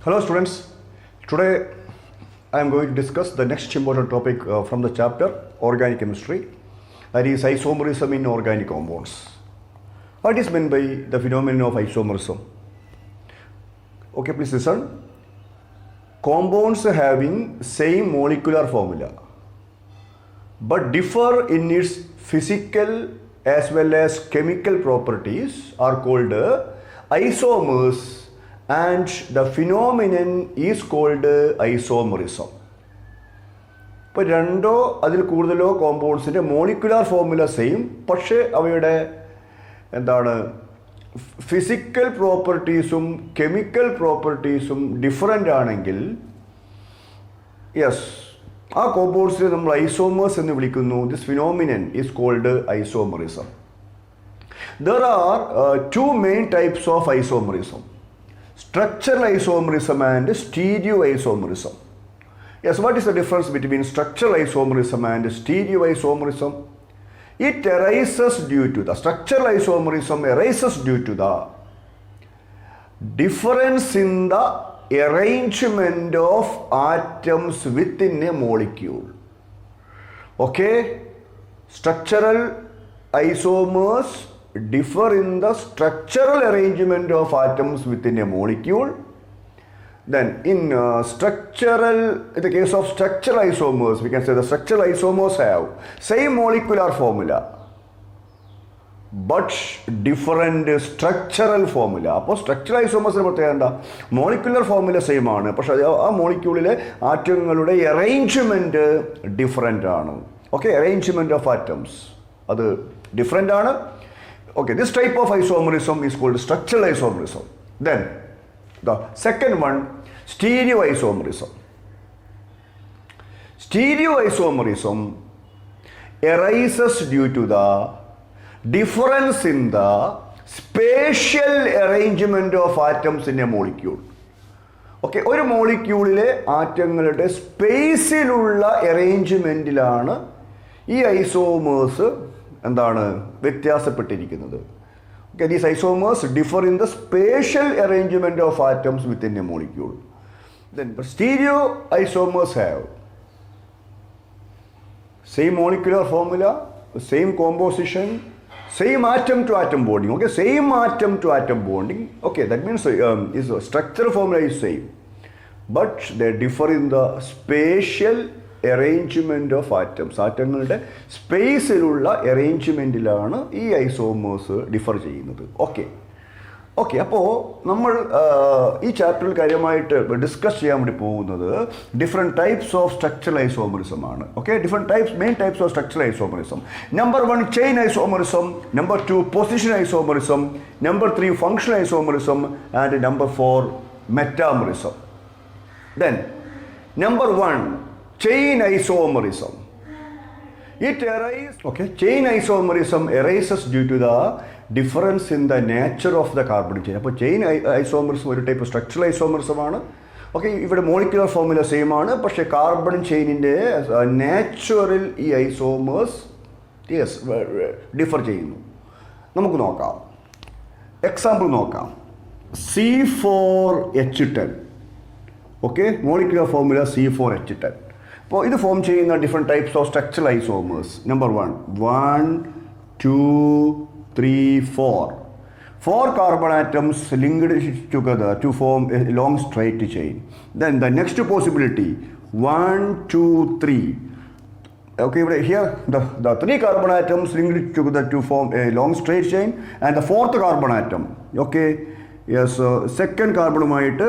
Hello students, today I am going to discuss the next important topic from the chapter Organic Chemistry, that is isomerism in organic compounds. What is meant by the phenomenon of isomerism? Okay, please listen. Compounds having same molecular formula but differ in its physical as well as chemical properties are called isomers, and the phenomenon is called isomerism. ഇപ്പോൾ രണ്ടോ അതിൽ കൂടുതലോ കോമ്പൗണ്ട്സിൻ്റെ molecular formula same, പക്ഷേ അവയുടെ physical പ്രോപ്പർട്ടീസും കെമിക്കൽ പ്രോപ്പർട്ടീസും different ആണെങ്കിൽ യെസ്, ആ കോമ്പൗണ്ട്സിനെ നമ്മൾ ഐസോമേഴ്സ് എന്ന് വിളിക്കുന്നു. This phenomenon is called isomerism. There are two main types of isomerism: structural isomerism and stereoisomerism. Yes, what is the difference between structural isomerism and stereoisomerism? It arises due to the structural isomerism arises due to the difference in the arrangement of atoms within a molecule. Okay, structural isomers differ in the structural arrangement of atoms within a molecule. Then in the case of structural isomers, we can say the structural isomers have same molecular formula but different structural formula. അപ്പോൾ structural ഐസോമേഴ്സിന് പ്രത്യേകത എന്താ? Molecular formula same ആണ്, പക്ഷേ ആ മോളിക്യൂളിലെ ആറ്റങ്ങളുടെ arrangement different ആണ്. Okay, arrangement of atoms അത് different ആണ്. Okay, this type of isomerism is called structural isomerism. Then the second one, stereoisomerism. Stereoisomerism arises due to the difference in the spatial arrangement of atoms in a molecule. Okay, ഒരു മോളിക്യൂളിലെ ആറ്റങ്ങളുടെ സ്പേസിലുള്ള അറേഞ്ച്മെൻറ്റിലാണ് ഈ isomers വ്യത്യാസപ്പെട്ടിരിക്കുന്നത്. Okay, these isomers differ in the spatial arrangement of atoms within a molecule. Then stereoisomers have same molecular formula, same composition, same atom to atom bonding. Okay, same atom to atom bonding. Okay, that means is structural formula is same, but they differ in the spatial arrangement of atoms. ആറ്റങ്ങളുടെ സ്പേസിലുള്ള അറേഞ്ച്മെൻറ്റിലാണ് ഈ isomers differ ചെയ്യുന്നത്. Okay, അപ്പോൾ നമ്മൾ ഈ ചാപ്റ്ററിൽ കാര്യമായിട്ട് discuss ചെയ്യാൻ വേണ്ടി പോകുന്നത് different types of structural isomerism ആണ്. Okay, main types of structural isomerism. Number 1 chain isomerism, number 2 position isomerism, number 3 functional isomerism, and number 4 metamerism. Then number 1 chain isomerism. Chain isomerism arises due to the difference in the nature of the carbon chain. അപ്പോൾ chain isomerism ഒരു type structural isomerism ആണ്. Okay, ഇവിടെ molecular formula same ആണ്, പക്ഷേ carbon ചെയിനിൻ്റെ natural ഈ isomers differ ചെയ്യുന്നു. നമുക്ക് നോക്കാം, എക്സാമ്പിൾ നോക്കാം. C4H10. Okay, molecular formula C4H10. അപ്പോൾ ഇത് ഫോം ചെയ്യുന്ന different types of structural isomers. Number 1 2 3 4 carbon atoms linked together to form a long straight chain. Then the next possibility 1 2 3. Okay, here the 3 carbon atoms linked together to form a long straight chain, and the 4th carbon atom, okay, yes, second കാർബണുമായിട്ട്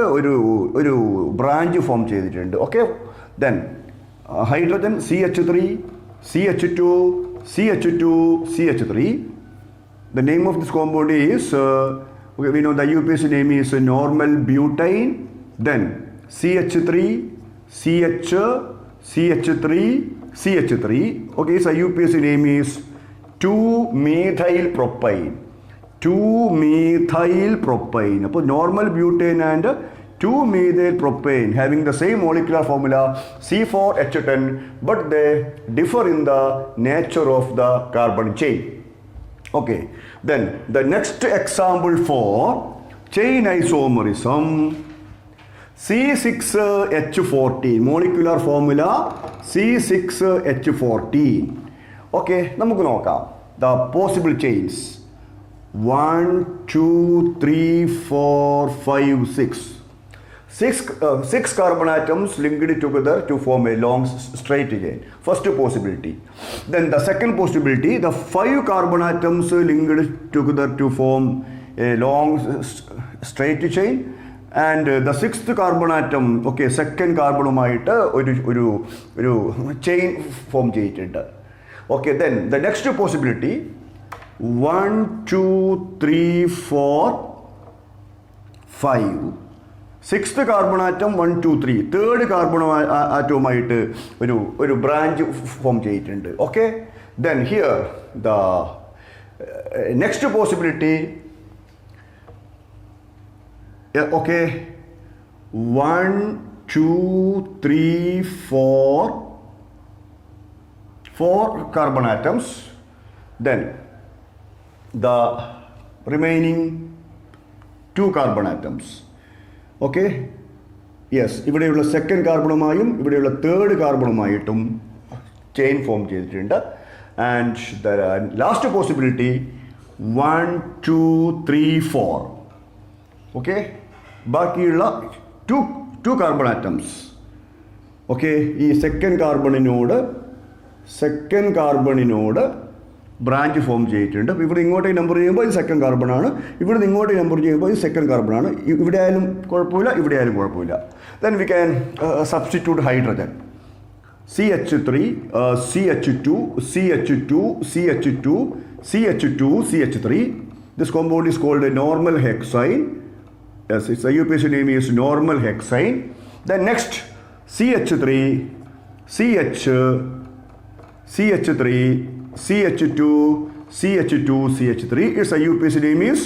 ഒരു branch form ചെയ്തിട്ടുണ്ട്. Okay, then hydrogen CH3, CH2, CH2, CH3. The name of this compound is, we know the IUPAC name is normal butane. Then CH3, CH, CH3, CH3. Okay, so IUPAC name is 2-methyl propane. 2-methyl propane. അപ്പോൾ normal butane and 2-methyl propane having the same molecular formula C4H10, but they differ in the nature of the carbon chain. Okay, then the next example for chain isomerism, C6H14, molecular formula C6H14. Okay, നമുക്ക് നോക്കാം the possible chains. 1, 2, 3, 4, 5, 6. Six carbon atoms linked together to form a long straight chain. First possibility. Then the second possibility, the 5 carbon atoms linked together to form a long straight chain. And the sixth carbon atom, okay, second carbonumite ഒരു chain form ചെയ്തിട്ടുണ്ട്. Okay, then the next possibility, 1, 2, 3, 4, 5. Sixth carbon atom 1, 2, 3. Third carbon atomite ഒരു branch form ചെയ്തിട്ടുണ്ട്. Okay, then here the next possibility, okay, 1, 2, 3, 4 carbon atoms. Then the remaining 2 carbon atoms. Okay, yes, ഇവിടെയുള്ള second കാർബണുമായും ഇവിടെയുള്ള third കാർബണുമായിട്ടും chain form ചെയ്തിട്ടുണ്ട്. And the last possibility 1, 2, 3, 4. Okay, ബാക്കിയുള്ള two carbon atoms. Okay, ഈ second കാർബണിനോട് branch form ചെയ്തിട്ടുണ്ട്. അപ്പോൾ ഇവിടെ ഇങ്ങോട്ടേക്ക് number ചെയ്യുമ്പോൾ ഇത് സെക്കൻഡ് കാർബണാണ്, ഇവിടെ നിന്ന് ഇങ്ങോട്ടേക്ക് നമ്പർ ചെയ്യുമ്പോൾ ഇത് സെക്കൻഡ് കാർബണാണ്. ഇവിടെ ആയാലും കുഴപ്പമില്ല, ഇവിടെ ആയാലും കുഴപ്പമില്ല. Then we can substitute hydrogen. CH3, CH2, CH2, CH2, CH2, CH3. This compound is called a normal hexane. Yes, its IUPAC name is normal hexane. Then next, CH3, CH3, CH2, CH2, CH3. Its IUPAC name is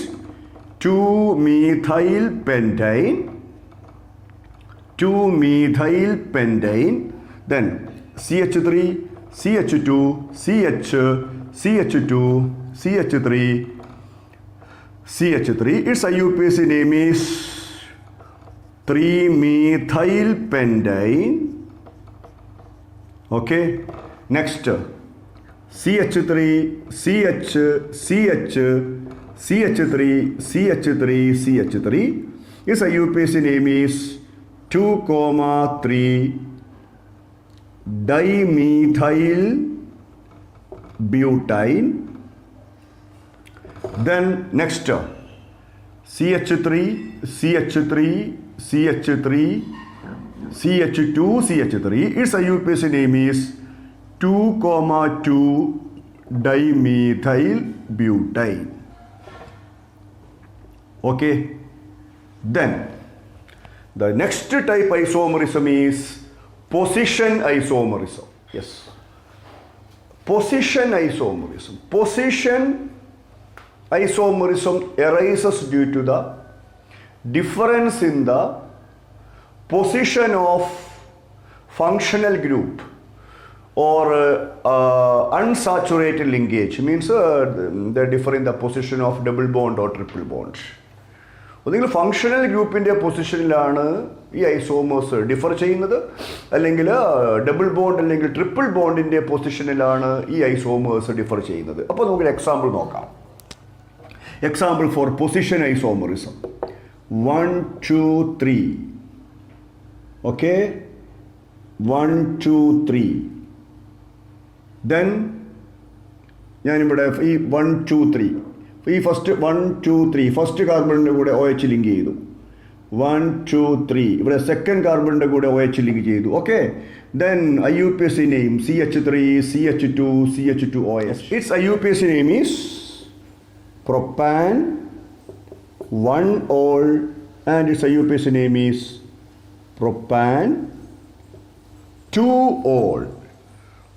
2-methyl pentane. 2-methyl pentane. Then CH3, CH2, CH2, CH3, CH3. Its IUPAC name is 3-methyl pentane. Okay. Next, CH3, CH, CH, CH3, CH3, CH3. Its IUPAC name is 2,3 dimethyl butane. Then next, CH3, CH3, CH3, CH2, CH3. Its IUPAC name is 2,2 dimethyl butane. Okay. Then the next type isomerism is position isomerism. Yes. Position isomerism. Position isomerism arises due to the difference in the position of functional group or unsaturated linkage. Means they differ in the position of double bond or triple bond. ഒന്നെങ്കിൽ functional ഗ്രൂപ്പിൻ്റെ പൊസിഷനിലാണ് ഈ isomers differ ചെയ്യുന്നത്, അല്ലെങ്കിൽ double bond അല്ലെങ്കിൽ triple ബോണ്ടിൻ്റെ പൊസിഷനിലാണ് ഈ isomers differ ചെയ്യുന്നത്. അപ്പോൾ നമുക്കൊരു എക്സാമ്പിൾ നോക്കാം. Example for position isomerism. 1, 2, 3. Okay, 1, 2, 3. Then ഞാനിവിടെ ഈ 1, 2, 3 ഈ ഫസ്റ്റ് 1, 2, 3 ഫസ്റ്റ് കാർബണിൻ്റെ കൂടെ OH ലിങ്ക് ചെയ്തു. 1, 2, 3 ഇവിടെ സെക്കൻഡ് കാർബണിൻ്റെ കൂടെ OH ലിങ്ക് ചെയ്തു. Okay, then IUPAC name CH3, CH2, CH2OH. It's IUPAC name is propan 1-ol and its IUPAC name is propan 2-ol.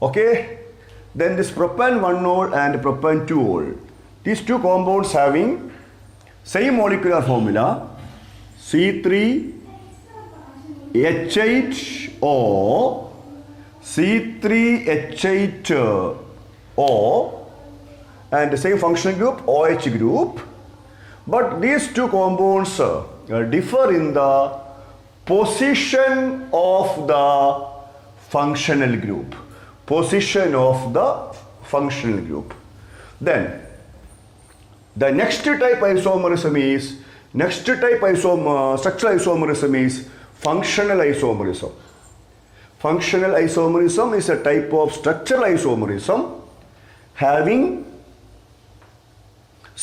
Okay, then this propan 1-ol and propan 2-ol, these two compounds having same molecular formula C3H8O, C3H8O, and the same functional group OH group, but these two compounds differ in the position of the functional group. Position of the functional group. Then the next type isomerism is structural isomerism is functional isomerism. Functional isomerism is a type of structural isomerism having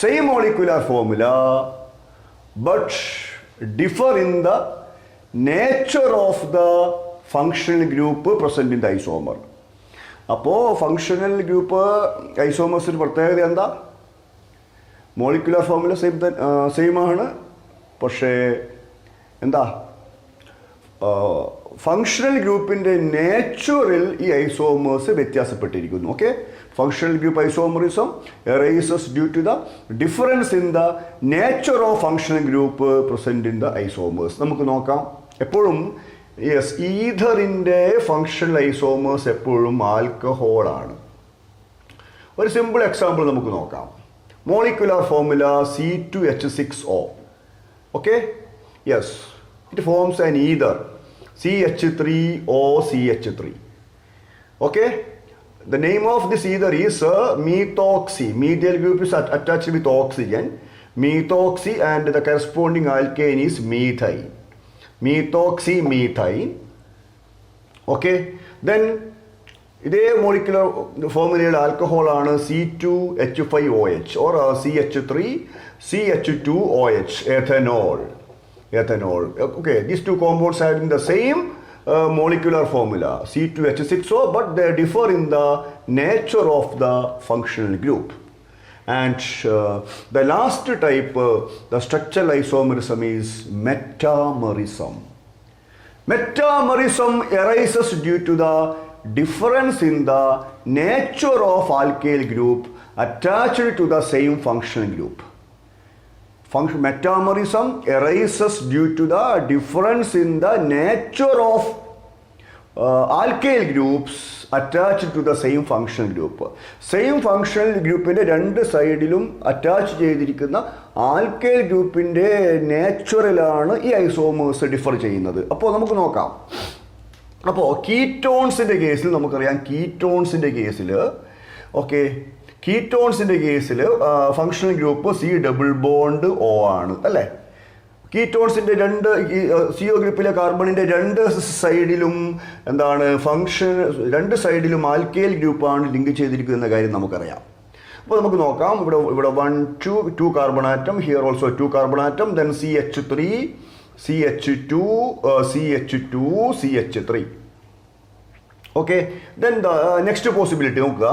same molecular formula but differ in the nature of the functional group present in the isomer. അപ്പോൾ functional group ഐസോമേഴ്സിന് പ്രത്യേകത എന്താ? Molecular formula same ആണ്, പക്ഷേ എന്താ functional ഗ്രൂപ്പിൻ്റെ നേച്ചറിൽ ഈ isomers വ്യത്യാസപ്പെട്ടിരിക്കുന്നു. Okay, functional group isomerism arises due to the difference in the nature of functional group present in the isomers. നമുക്ക് നോക്കാം. എപ്പോഴും യെസ്, ഈഥറിൻ്റെ ഫങ്ഷണൽ ഐസോമേഴ്സ് എപ്പോഴും ആൽക്കഹോളാണ്. ഒരു സിമ്പിൾ എക്സാമ്പിൾ നമുക്ക് നോക്കാം. Molecular formula C2H6O. Okay, yes, it forms an ether CH3O CH3. Okay, the name of this ether is methoxy. Methyl group is attached with oxygen, methoxy, and the corresponding alkane is methyl, methoxy methyl. Okay, then ഇതേ molecular ഫോർമുലയുടെ alcohol ആണ് C2H5OH or CH3CH2OH, ethanol. Okay, these two compounds are in the same molecular formula C2H6O, but they differ in the nature of the functional group. And the last type, the structural isomerism, is metamerism. Metamerism arises due to the difference in the nature of alkyl group attached to the same functional group. Metamerism arises due to the difference in the nature of alkyl groups attached to the same functional group. Same functional ഗ്രൂപ്പിൻ്റെ രണ്ട് സൈഡിലും attach ചെയ്തിരിക്കുന്ന alkyl ഗ്രൂപ്പിൻ്റെ നേച്ചറിലാണ് ഈ isomers differ ചെയ്യുന്നത്. അപ്പോൾ നമുക്ക് നോക്കാം. അപ്പോൾ കീറ്റോൺസിൻ്റെ കേസിൽ നമുക്കറിയാം, കീറ്റോൺസിൻ്റെ കേസിൽ ഓക്കെ, കീറ്റോൺസിൻ്റെ കേസിൽ ഫങ്ഷണൽ ഗ്രൂപ്പ് C≡O ആണ് അല്ലേ. കീറ്റോൺസിൻ്റെ CO ഗ്രൂപ്പിലെ കാർബണിൻ്റെ രണ്ട് സൈഡിലും എന്താണ് രണ്ട് സൈഡിലും ആൽക്കൈൽ ഗ്രൂപ്പാണ് ലിങ്ക് ചെയ്തിരിക്കുന്ന കാര്യം നമുക്കറിയാം. അപ്പോൾ നമുക്ക് നോക്കാം. ഇവിടെ 1 2 carbon atom, here also 2 carbon atom, then CH3 CH2 CH2 CH3. Okay, then the next possibility നോക്കുക,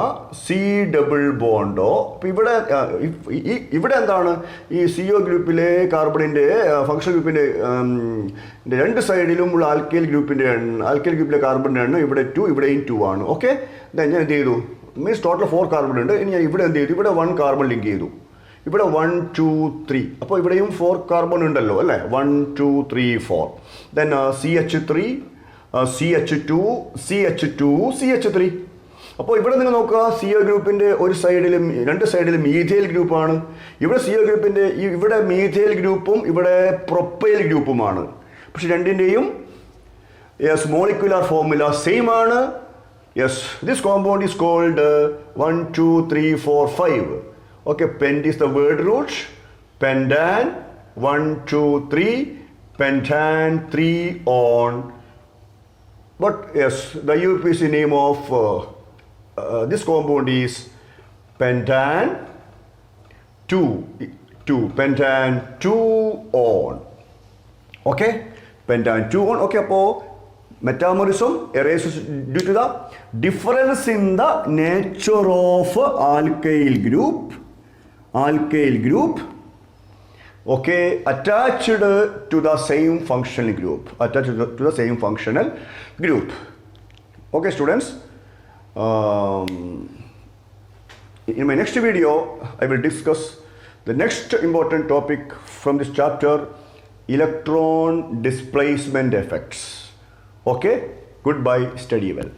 C≡O. അപ്പോൾ ഇവിടെ എന്താണ്, ഈ CO ഗ്രൂപ്പിലെ കാർബണിൻ്റെ ഫങ്ഷണൽ ഗ്രൂപ്പിൻ്റെ രണ്ട് സൈഡിലും ഉള്ള ആൽക്കൈൽ ഗ്രൂപ്പിലെ കാർബണിൻ്റെ എണ്ണം ഇവിടെ 2, ഇവിടെയും 2 ആണ്. ഓക്കെ, ദെൻ ഞാൻ എന്ത് ചെയ്തു, മീൻസ് ടോട്ടൽ 4 കാർബൺ ഉണ്ട്. ഇനി ഞാൻ ഇവിടെ എന്ത് ചെയ്തു, ഇവിടെ 1 കാർബൺ ലിങ്ക് ചെയ്തു, ഇവിടെ 1 2 3. അപ്പോൾ ഇവിടെയും 4 കാർബൺ ഉണ്ടല്ലോ അല്ലേ, 1 2 3 4. Then CH3 CH2 CH2 CH3. അപ്പോൾ ഇവിടെ നിങ്ങൾ നോക്കുക, CO ഗ്രൂപ്പിൻ്റെ രണ്ട് സൈഡിലും മീഥൈൽ ഗ്രൂപ്പാണ്. ഇവിടെ CO ഗ്രൂപ്പിൻ്റെ ഇവിടെ മീഥൈൽ ഗ്രൂപ്പും ഇവിടെ പ്രൊപ്പൈൽ ഗ്രൂപ്പുമാണ്. പക്ഷെ രണ്ടിൻ്റെയും യെസ് മോളിക്കുലർ ഫോർമുല സെയിം ആണ്. Yes, this compound is called 1 2 3 4 5. Okay, pent is the word root, pentan 1 2 3, pentan 3 on. But yes, the UPC name of this compound is pentan 2, pentan 2 on. Okay, pentan 2 on. Okay, അപ്പോൾ metamerism arises due to the difference in the nature of alkyl group, okay, attached to the same functional group. Okay, students, in my next video I will discuss the next important topic from this chapter, electron displacement effects. Okay, goodbye, study well.